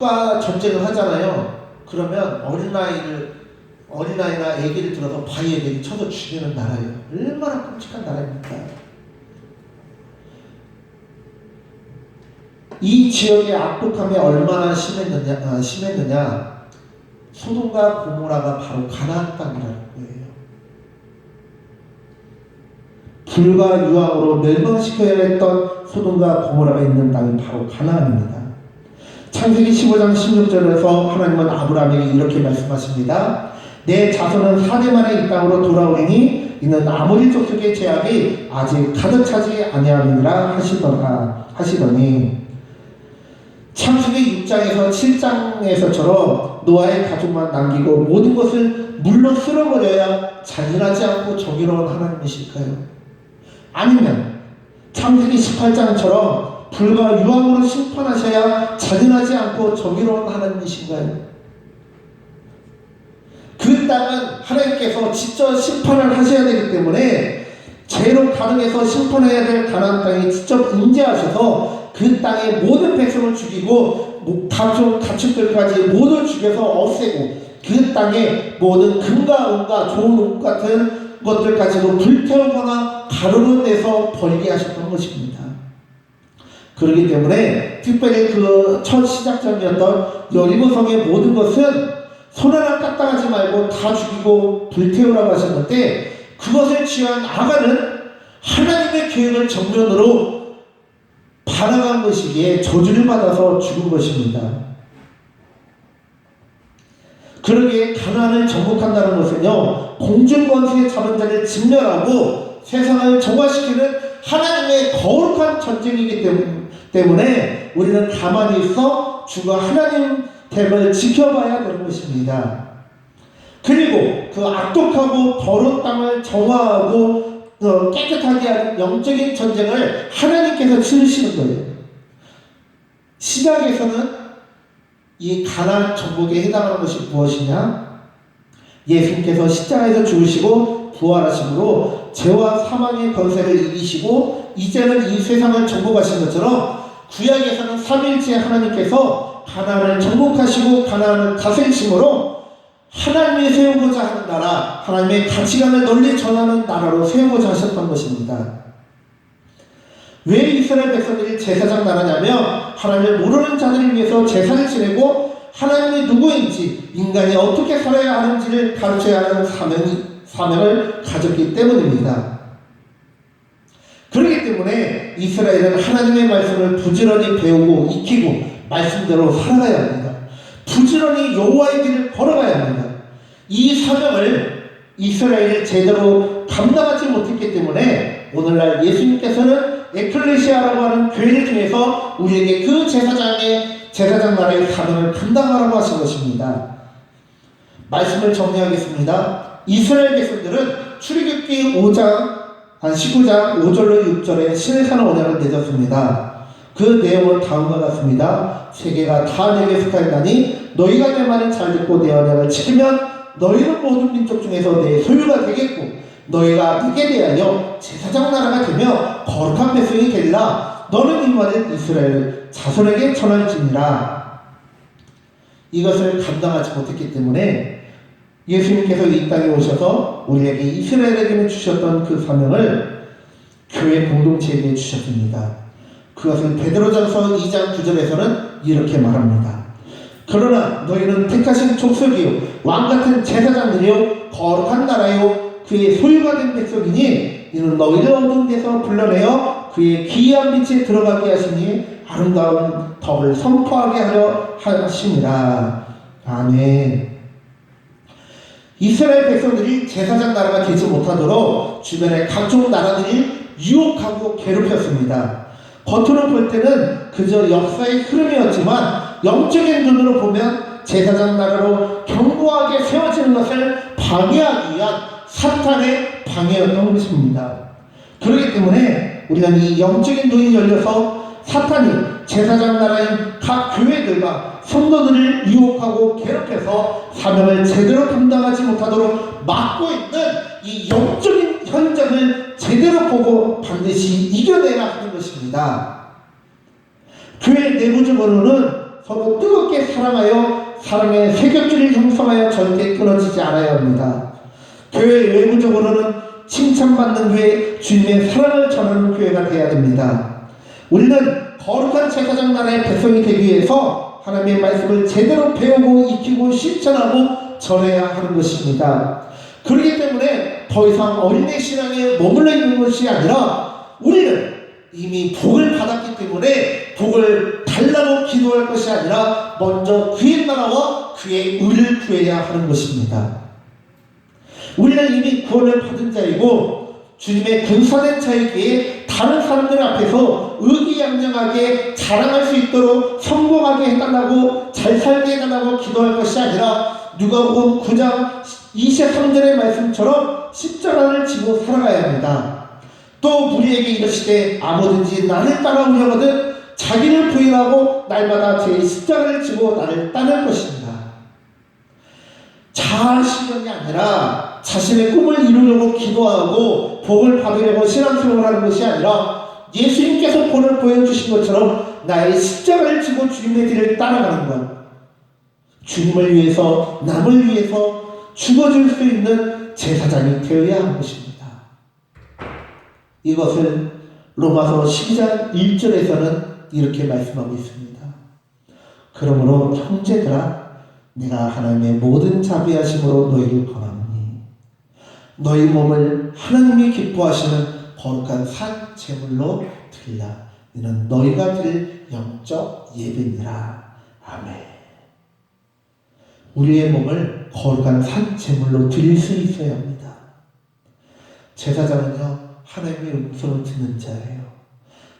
과 전쟁을 하잖아요. 그러면 어린아이나 애기를 들어서 바위에 쳐서 죽이는 나라예요. 얼마나 끔찍한 나라입니까? 이 지역의 악독함이 얼마나 심했느냐? 소돔과 고모라가 바로 가나안 땅이라는 거예요. 불과 유황으로 멸망시켜야 했던 소돔과 고모라가 있는 땅이 바로 가나안입니다. 창세기 15장 16절에서 하나님은 아브라함에게 이렇게 말씀하십니다. 내 자손은 4대 만에 이 땅으로 돌아오리니 이는 아모리 족속의 죄악이 아직 가득 차지 아니함이니라 하시더니 창세기 6장에서 7장에서처럼 노아의 가족만 남기고 모든 것을 물로 쓸어버려야 잔인하지 않고 정의로운 하나님이실까요? 아니면 창세기 18장처럼 불과 유황으로 심판하셔야 잔인하지 않고 정의로운 하나님이신가요? 그 땅은 하나님께서 직접 심판을 하셔야 되기 때문에 죄로 가능해서 심판해야 될 가나안 땅에 직접 임재하셔서 그 땅의 모든 백성을 죽이고 각종 가축들까지 모두 죽여서 없애고 그 땅의 모든 금과 은과 좋은 옷 같은 것들까지도 불태우거나 가루로 내서 버리게 하셨던 것입니다. 그렇기 때문에 특별히 그 첫 시작점이었던 여리고성의 모든 것은 손 하나 까딱하지 말고 다 죽이고 불태우라고 하셨는데 그것을 취한 아간은 하나님의 계획을 정면으로 반항한 것이기에 저주를 받아서 죽은 것입니다. 그러기에 가나안을 정복한다는 것은요, 공중권세에 잡은 자를 진멸하고 세상을 정화시키는 하나님의 거룩한 전쟁이기 때문에 우리는 가만히 있어 주가 하나님 됨을 지켜봐야 되는 것입니다. 그리고 그 악독하고 더러운 땅을 정화하고 깨끗하게 하는 영적인 전쟁을 하나님께서 치르시는 거예요. 시작에서는 이 가나안 정복에 해당하는 것이 무엇이냐? 예수님께서 십자가에서 죽으시고 부활하심으로 죄와 사망의 권세를 이기시고 이제는 이 세상을 정복하신 것처럼 구약에서는 삼위일체 하나님께서 가나안을 정복하시고 가나안을 다스리심으로 하나님이 세우고자 하는 나라, 하나님의 가치관을 널리 전하는 나라로 세우고자 하셨던 것입니다. 왜 이스라엘 백성들이 제사장 나라냐면 하나님을 모르는 자들을 위해서 제사를 지내고 하나님이 누구인지 인간이 어떻게 살아야 하는지를 가르쳐야 하는 사명을 가졌기 때문입니다. 그렇기 때문에 이스라엘은 하나님의 말씀을 부지런히 배우고 익히고 말씀대로 살아가야 합니다. 부지런히 여호와의 길을 걸어가야 합니다. 이 사명을 이스라엘이 제대로 감당하지 못했기 때문에 오늘날 예수님께서는 에클레시아라고 하는 교회를 통해서 우리에게 그 제사장 나라의 사명을 감당하라고 하신 것입니다. 말씀을 정리하겠습니다. 이스라엘 백성들은 출애굽기 19장 5절로 6절에 시내산 언약을 맺었습니다. 그 내용은 다음과 같습니다. 세계가 다 내게 속하였나니 너희가 내 말을 잘 듣고 내 언약을 지키면 너희는 모든 민족 중에서 내 소유가 되겠고 너희가 내게 대하여 제사장 나라가 되며 거룩한 백성이 되리라. 너는 이 말을 이스라엘 자손에게 전할지니라. 이것을 감당하지 못했기 때문에 예수님께서 이 땅에 오셔서 우리에게 이스라엘에게 주셨던 그 사명을 교회 공동체에게 주셨습니다. 그것은 베드로전서 2장 9절에서는 이렇게 말합니다. 그러나 너희는 택하신 족속이요 왕같은 제사장들이요 거룩한 나라요 그의 소유가 된 백성이니 이는 너희를 어두운 데서 불러내어 그의 기이한 빛에 들어가게 하시니 아름다운 덕을 선포하게 하려 하십니다. 아멘. 이스라엘 백성들이 제사장 나라가 되지 못하도록 주변의 각종 나라들이 유혹하고 괴롭혔습니다. 겉으로 볼 때는 그저 역사의 흐름이었지만 영적인 눈으로 보면 제사장 나라로 견고하게 세워지는 것을 방해하기 위한 사탄의 방해였던 것입니다. 그렇기 때문에 우리는 이 영적인 눈이 열려서 사탄이 제사장 나라인 각 교회들과 성도들을 유혹하고 괴롭혀서 사명을 제대로 감당하지 못하도록 막고 있는 이 영적인 현장을 제대로 보고 반드시 이겨내야 하는 것입니다. 교회 내부적으로는 서로 뜨겁게 사랑하여 사랑의 새벽길을 형성하여 절대 끊어지지 않아야 합니다. 교회 외부적으로는 칭찬받는 교회, 주님의 사랑을 전하는 교회가 되어야 됩니다. 우리는 거룩한 제사장 나라의 백성이 되기 위해서 하나님의 말씀을 제대로 배우고 익히고 실천하고 전해야 하는 것입니다. 그렇기 때문에 더 이상 어린애 신앙에 머물러 있는 것이 아니라 우리는 이미 복을 받았기 때문에 복을 달라고 기도할 것이 아니라 먼저 그의 나라와 그의 의를 구해야 하는 것입니다. 우리는 이미 구원을 받은 자이고 주님의 군사된 자이기에 다른 사람들 앞에서 의기양양하게 자랑할 수 있도록 성공하게 해달라고 잘 살게 해달라고 기도할 것이 아니라 누가복음 9장 23절의 말씀처럼 십자가를 지고 살아가야 합니다. 또 우리에게 이르시되 아무든지 나를 따라오려거든 자기를 부인하고 날마다 제 십자가를 지고 나를 따를 것입니다. 자아실현이 아니라 자신의 꿈을 이루려고 기도하고 복을 받으려고 신앙생활을 하는 것이 아니라 예수님께서 본을 보여주신 것처럼 나의 십자가를 지고 주님의 길을 따라가는 것, 주님을 위해서 남을 위해서 죽어줄 수 있는 제사장이 되어야 하는 것입니다. 이것을 로마서 12장 1절에서는 이렇게 말씀하고 있습니다. 그러므로 형제들아 내가 하나님의 모든 자비하심으로 너희를 권하노니 너희 몸을 하나님이 기뻐하시는 거룩한 산 제물로 드리라. 이는 너희가 드릴 영적 예배니라. 아멘. 우리의 몸을 거룩한 산 제물로 드릴 수 있어야 합니다. 제사장은요 하나님의 음성을 듣는 자예요.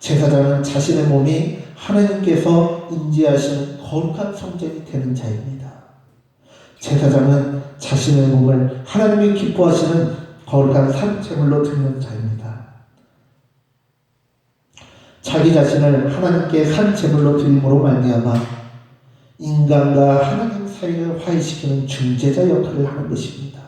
제사장은 자신의 몸이 하나님께서 인지하시는 거룩한 성전이 되는 자입니다. 제사장은 자신의 몸을 하나님이 기뻐하시는 거룩한 산 제물로 드리는 자입니다. 자기 자신을 하나님께 산 제물로 드림으로 말미암아 인간과 하나님 사이를 화해시키는 중재자 역할을 하는 것입니다.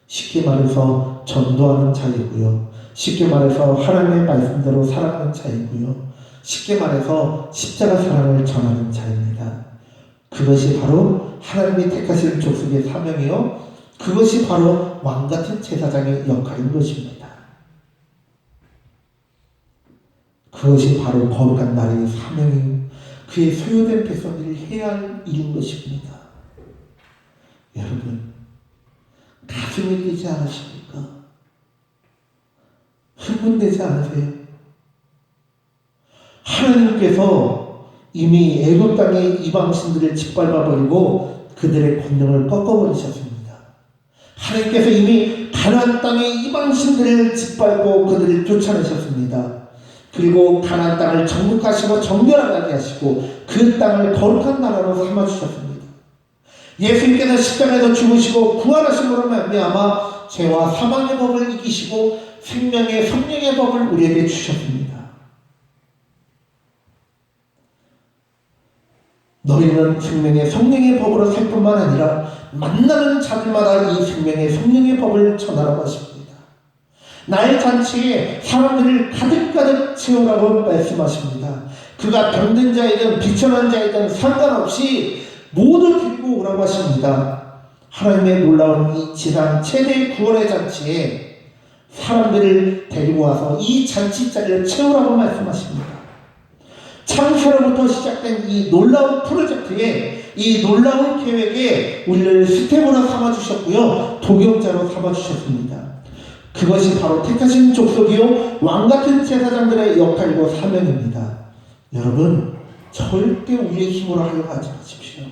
쉽게 말해서 전도하는 자이고요. 쉽게 말해서 하나님의 말씀대로 살아가는 자이고요. 쉽게 말해서 십자가 사랑을 전하는 자입니다. 그것이 바로 하나님이 택하신 족속의 사명이요. 그것이 바로 왕같은 제사장의 역할인 것입니다. 그것이 바로 거룩한 나라의 사명이요. 그의 소유된 백성들이 해야 할 일인 것입니다. 여러분, 가슴이 뛰지 않으십니까? 흥분되지 않으세요? 하나님께서 이미 애굽 땅의 이방신들을 짓밟아버리고 그들의 권능을 꺾어버리셨습니다. 하나님께서 이미 가나안 땅의 이방신들을 짓밟고 그들을 쫓아내셨습니다. 그리고 가나안 땅을 정복하시고 정결하게 하시고 그 땅을 거룩한 나라로 삼아주셨습니다. 예수님께서 십자가에서 죽으시고 부활하심으로 말미암아 죄와 사망의 법을 이기시고 생명의 성령의 법을 우리에게 주셨습니다. 너희는 생명의 성령의 법으로 살 뿐만 아니라 만나는 자들마다 이 생명의 성령의 법을 전하라고 하십니다. 나의 잔치에 사람들을 가득가득 채우라고 말씀하십니다. 그가 병든 자이든 비천한 자이든 상관없이 모두 데리고 오라고 하십니다. 하나님의 놀라운 이 지상 최대의 구원의 잔치에 사람들을 데리고 와서 이 잔치 자리를 채우라고 말씀하십니다. 창세로부터 시작된 이 놀라운 프로젝트에 이 놀라운 계획에 우리를 스텝으로 삼아주셨고요. 동역자로 삼아주셨습니다. 그것이 바로 택하신 족속이요 왕같은 제사장들의 역할이고 사명입니다. 여러분, 절대 우리의 힘으로 하려고 하지 마십시오.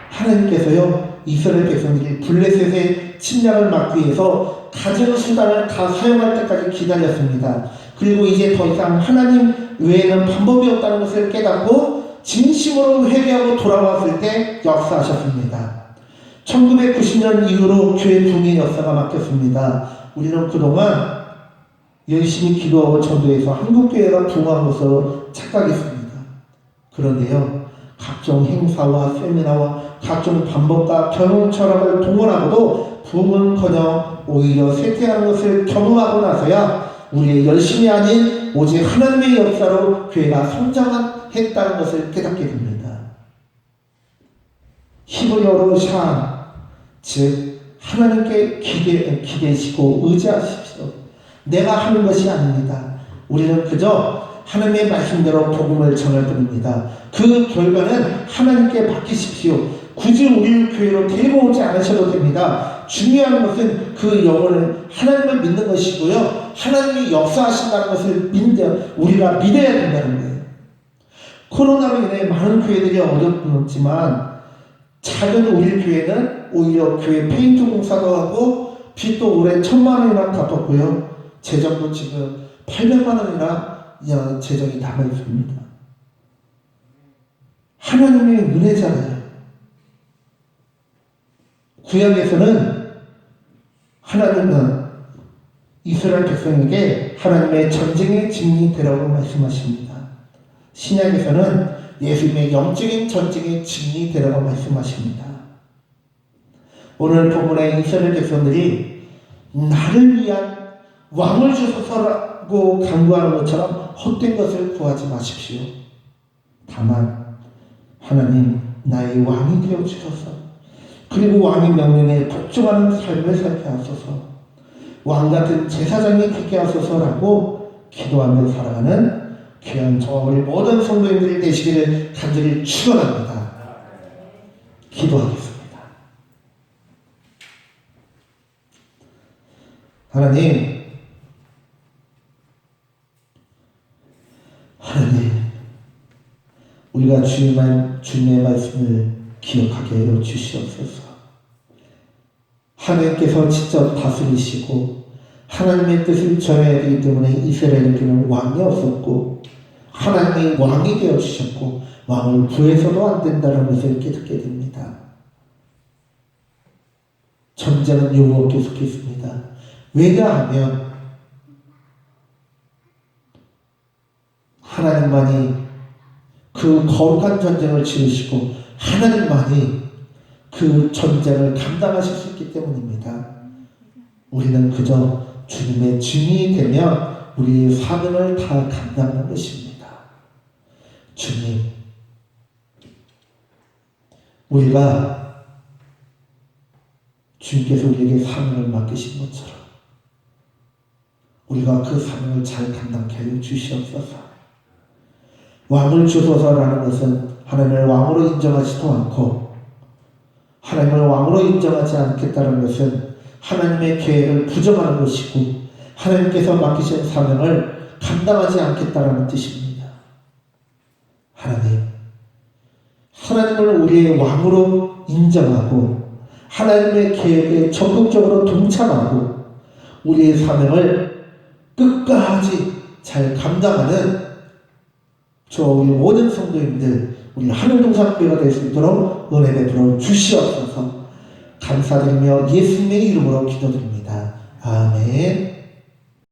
하나님께서요 이스라엘 백성들이 블레셋의 침략을 막기 위해서 가진 수단을 다 사용할 때까지 기다렸습니다. 그리고 이제 더 이상 하나님 외에는 방법이 없다는 것을 깨닫고 진심으로 회개하고 돌아왔을 때 역사하셨습니다. 1990년 이후로 교회 붕의 역사가 막혔습니다. 우리는 그동안 열심히 기도하고 전도해서 한국교회가 붕한 것으로 착각했습니다. 그런데요, 각종 행사와 세미나와 각종 방법과 경영 철학을 동원하고도 붕은커녕 오히려 쇠퇴하는 것을 경험하고 나서야 우리의 열심이 아닌 오직 하나님의 역사로 교회가 성장했다는 것을 깨닫게 됩니다. 히브리어로 샤, 즉 하나님께 기대시고 의지하십시오. 내가 하는 것이 아닙니다. 우리는 그저 하나님의 말씀대로 복음을 전할 뿐입니다. 그 결과는 하나님께 맡기십시오. 굳이 우리를 교회로 데리고 오지 않으셔도 됩니다. 중요한 것은 그 영혼을 하나님을 믿는 것이고요. 하나님이 역사하신다는 것을 우리가 믿어야 된다는 거예요. 코로나로 인해 많은 교회들이 어렵지만 작은 우리 교회는 오히려 교회 페인트 공사도 하고 빚도 올해 1,000만 원이나 갚았고요. 재정도 지금 800만 원이나 재정이 남아있습니다. 하나님의 은혜잖아요. 구약에서는 하나님은 이스라엘 백성에게 하나님의 전쟁의 증인이 되라고 말씀하십니다. 신약에서는 예수님의 영적인 전쟁의 증인이 되라고 말씀하십니다. 오늘 본문의 이스라엘 백성들이 나를 위한 왕을 주소서라고 간구하는 것처럼 헛된 것을 구하지 마십시오. 다만 하나님 나의 왕이 되어 주셔서 그리고 왕의 명령에 복종하는 삶을 살게 하소서, 왕같은 제사장이 되게 하소서라고 기도하며 살아가는 귀한 저와 우리 모든 성도님들이 되시기를 간절히 축원합니다. 기도하겠습니다. 하나님, 우리가 주님의 말씀을 기억하게 하여 주시옵소서. 하나님께서 직접 다스리시고 하나님의 뜻을 전해야 되기 때문에 이스라엘에게는 왕이 없었고 하나님이 왕이 되어 주셨고 왕을 구해서도 안 된다는 것을 깨닫게 됩니다. 전쟁은 요구 없게 속했습니다. 왜냐하면 하나님만이 그 거룩한 전쟁을 치르시고 하나님만이 그 전쟁을 감당하실 수 있기 때문입니다. 우리는 그저 주님의 증인이 되면 우리의 사명을 다 감당하는 것입니다. 주님, 우리가 주님께서 우리에게 사명을 맡기신 것처럼 우리가 그 사명을 잘 감당케 하여 주시옵소서. 왕을 주소서라는 것은 하나님을 왕으로 인정하지도 않고 하나님을 왕으로 인정하지 않겠다는 것은 하나님의 계획을 부정하는 것이고 하나님께서 맡기신 사명을 감당하지 않겠다는 뜻입니다. 하나님을 우리의 왕으로 인정하고 하나님의 계획에 적극적으로 동참하고 우리의 사명을 끝까지 잘 감당하는 우리 모든 성도님들, 우리 하늘동산교회가 될 수 있도록 은혜 베풀어 주시옵소서. 감사드리며 예수님의 이름으로 기도드립니다. 아멘.